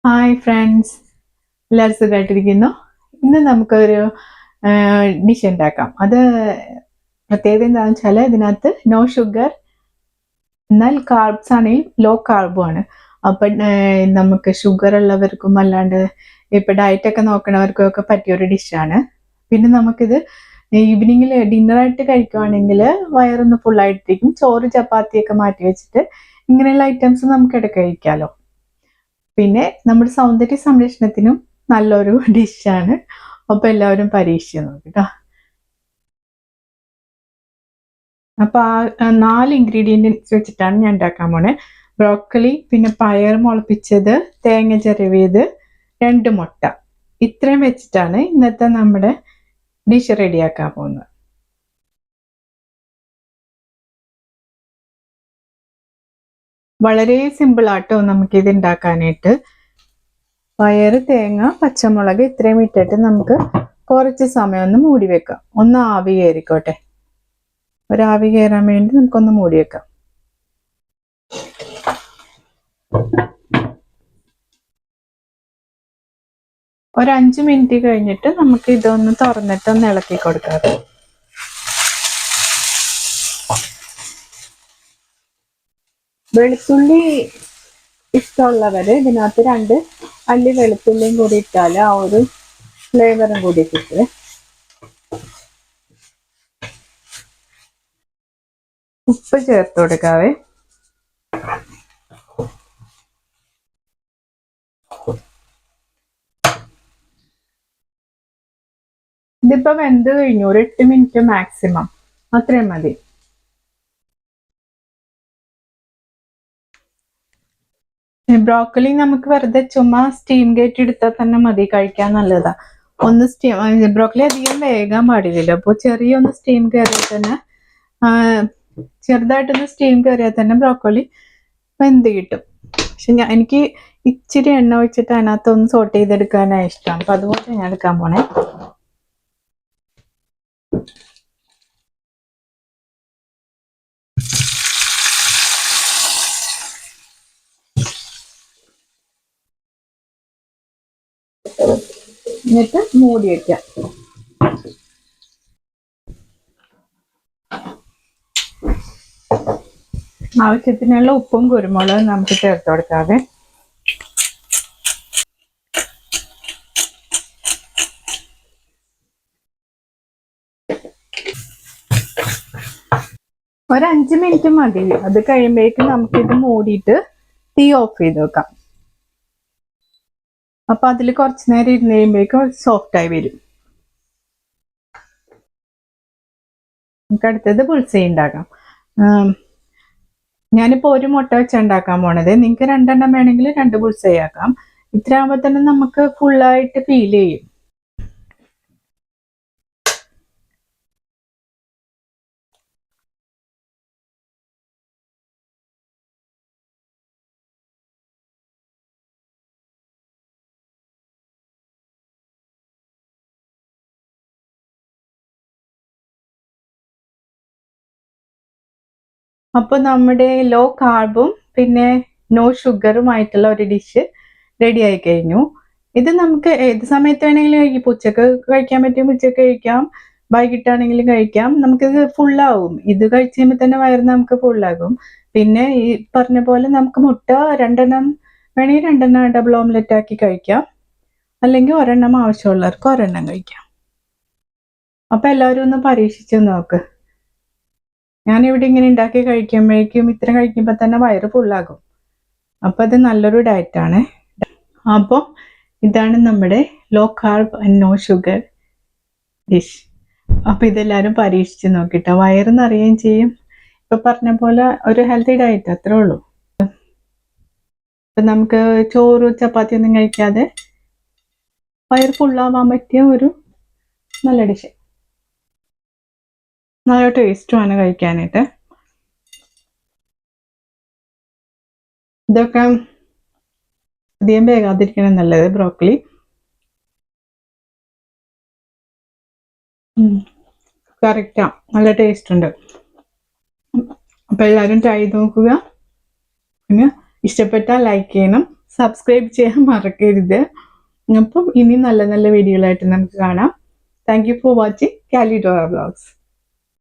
Hi friends, എല്ലാവരും സുഖമായിട്ടിരിക്കുന്നു. ഇന്ന് നമുക്കൊരു ഡിഷ് ഉണ്ടാക്കാം. അത് പ്രത്യേകത എന്താണെന്ന് വെച്ചാൽ ഇതിനകത്ത് നോ ഷുഗർ, എന്നാൽ കാർബ്സ് ആണെങ്കിൽ ലോ കാർബുമാണ്. അപ്പം നമുക്ക് ഷുഗർ ഉള്ളവർക്കും അല്ലാണ്ട് ഇപ്പം ഡയറ്റൊക്കെ നോക്കണവർക്കും ഒക്കെ പറ്റിയൊരു ഡിഷാണ്. പിന്നെ നമുക്കിത് ഈവനിങ്ങിൽ ഡിന്നറായിട്ട് കഴിക്കുവാണെങ്കിൽ വയറൊന്ന് ഫുള്ളായിട്ടിരിക്കും. ചോറ് ചപ്പാത്തിയൊക്കെ മാറ്റി വെച്ചിട്ട് ഇങ്ങനെയുള്ള ഐറ്റംസ് നമുക്ക് ഇടയ്ക്ക് കഴിക്കാമല്ലോ. പിന്നെ നമ്മുടെ സൗന്ദര്യ സംരക്ഷണത്തിനും നല്ലൊരു ഡിഷാണ്. അപ്പൊ എല്ലാവരും പരീക്ഷിച്ച് നോക്കിട്ടോ. അപ്പൊ ആ 4 ഇൻഗ്രീഡിയൻസ് വെച്ചിട്ടാണ് ഞാൻ ഉണ്ടാക്കാൻ പോണേ. ബ്രോക്കലി, പിന്നെ പയർ മുളപ്പിച്ചത്, തേങ്ങ ചിരവിയത്, 2 മുട്ട. ഇത്രയും വെച്ചിട്ടാണ് ഇന്നത്തെ നമ്മുടെ ഡിഷ് റെഡിയാക്കാൻ പോകുന്നത്. വളരെ സിമ്പിൾ ആട്ടോ നമുക്കിത് ഉണ്ടാക്കാനായിട്ട്. പയറ്, തേങ്ങ, പച്ചമുളക് ഇത്രയും ഇട്ടിട്ട് നമുക്ക് കുറച്ച് സമയം ഒന്ന് മൂടി വെക്കാം. ഒന്ന് ആവി കയറിക്കോട്ടെ. ഒരാവി കയറാൻ വേണ്ടി നമുക്കൊന്ന് മൂടി വെക്കാം. ഒരു 5 മിനിറ്റ് കഴിഞ്ഞിട്ട് നമുക്ക് ഇതൊന്ന് തുറന്നിട്ട് ഒന്ന് ഇളക്കി കൊടുക്കാം. വെളുത്തുള്ളി ഇഷ്ടമുള്ളവര് ഇതിനകത്ത് 2 അല്ലി വെളുത്തുള്ളിയും കൂടി ഇട്ടാൽ ആ ഒരു ഫ്ലേവറും കൂടി കിട്ടും. ഉപ്പ് ചേർത്ത് കൊടുക്കാവേ. ഇതിപ്പോ വെന്ത് കഴിഞ്ഞു. ഒരു 8 മിനിറ്റ് മാക്സിമം, അത്രയും മതി. ബ്രോക്കലി നമുക്ക് വെറുതെ ചുമ്മാ സ്റ്റീം കേറ്റ് എടുത്താൽ തന്നെ മതി, കഴിക്കാൻ നല്ലതാ. ഒന്ന് ബ്രോക്കലി അധികം വേകാൻ പാടില്ലല്ലോ. അപ്പോൾ ചെറിയൊന്ന് സ്റ്റീം കയറിയാൽ തന്നെ, ചെറുതായിട്ടൊന്ന് സ്റ്റീം കയറിയാൽ തന്നെ ബ്രോക്കലി വെന്ത് കിട്ടും. പക്ഷെ എനിക്ക് ഇച്ചിരി എണ്ണ ഒഴിച്ചിട്ട് അതിനകത്തൊന്ന് സോട്ട് ചെയ്തെടുക്കാനാണ് ഇഷ്ടം. അപ്പൊ അതുപോലെ ഞാൻ എടുക്കാൻ പോണേ. എന്നിട്ട് മൂടി വയ്ക്കാം. ആവശ്യത്തിനുള്ള ഉപ്പും കുരുമുളകും നമുക്ക് ചേർത്ത് കൊടുക്കാതെ. ഒരു 5 മിനിറ്റ് മതി. അത് കഴിയുമ്പോഴേക്കും നമുക്കിത് മൂടിയിട്ട് തീ ഓഫ് ചെയ്ത് വെക്കാം. അപ്പൊ അതിൽ കുറച്ച് നേരം ഇരുന്ന് കഴിയുമ്പോഴേക്കും സോഫ്റ്റ് ആയി വരും. നമുക്ക് അടുത്തത് ബുൾസൈ ഉണ്ടാക്കാം. ഞാനിപ്പോ 1 മുട്ട വെച്ച് ഉണ്ടാക്കാൻ പോണത്. നിങ്ങൾക്ക് 2 എണ്ണം വേണമെങ്കിൽ 2 ബുൾസൈ ആക്കാം. ഇത്ര ആകുമ്പോൾ തന്നെ നമുക്ക് ഫുള്ളായിട്ട് ഫീൽ ചെയ്യും. അപ്പൊ നമ്മുടെ ലോ കാർബും പിന്നെ നോ ഷുഗറുമായിട്ടുള്ള ഒരു ഡിഷ് റെഡി ആയി കഴിഞ്ഞു. ഇത് നമുക്ക് ഏത് സമയത്ത് വേണമെങ്കിലും കഴിക്കാം. ഉച്ചക്ക് കഴിക്കാൻ പറ്റും, ഉച്ചക്ക് കഴിക്കാം, വൈകിട്ടാണെങ്കിലും കഴിക്കാം. നമുക്കിത് ഫുള്ളാവും. ഇത് കഴിച്ച് കഴിയുമ്പോൾ തന്നെ വയറ് നമുക്ക് ഫുള്ളാകും. പിന്നെ ഈ പറഞ്ഞ പോലെ നമുക്ക് മുട്ട 2 എണ്ണം വേണമെങ്കിൽ 2 എണ്ണം ഡബിൾ ഓംലെറ്റ് ആക്കി കഴിക്കാം. അല്ലെങ്കിൽ ഒരെണ്ണം ആവശ്യമുള്ളവർക്ക് ഒരെണ്ണം കഴിക്കാം. അപ്പൊ എല്ലാവരും ഒന്ന് പരീക്ഷിച്ച് നോക്ക്. ഞാനിവിടെ ഇങ്ങനെ ഉണ്ടാക്കി കഴിക്കുമ്പോഴേക്കും ഇത്ര കഴിക്കുമ്പോൾ തന്നെ വയറ് ഫുള്ളാകും. അപ്പം അത് നല്ലൊരു ഡയറ്റാണ്. അപ്പോൾ ഇതാണ് നമ്മുടെ low carb and no sugar dish. അപ്പം ഇതെല്ലാവരും പരീക്ഷിച്ച് നോക്കിട്ടോ. വയറ് നിറയുകയും ചെയ്യും. ഇപ്പം പറഞ്ഞ പോലെ ഒരു ഹെൽത്തി ഡയറ്റ്, അത്രേ ഉള്ളൂ. ഇപ്പം നമുക്ക് ചോറ് ചപ്പാത്തി ഒന്നും കഴിക്കാതെ വയറ് ഫുള്ളാവാൻ പറ്റിയ ഒരു നല്ല ഡിഷ്. നല്ല ടേസ്റ്റുമാണ് കഴിക്കാനായിട്ട്. ഇതൊക്കെ അധികം വേകാതിരിക്കണം നല്ലത്. ബ്രോക്കലി കറക്റ്റാ, നല്ല ടേസ്റ്റ് ഉണ്ട്. അപ്പം എല്ലാവരും ട്രൈ ചെയ്ത് നോക്കുക. പിന്നെ ഇഷ്ടപ്പെട്ടാൽ ലൈക്ക് ചെയ്യണം, സബ്സ്ക്രൈബ് ചെയ്യാൻ മറക്കരുത്. അപ്പം ഇനി നല്ല നല്ല വീഡിയോകളായിട്ട് നമുക്ക് കാണാം. Thank you for watching Kalidora vlogs.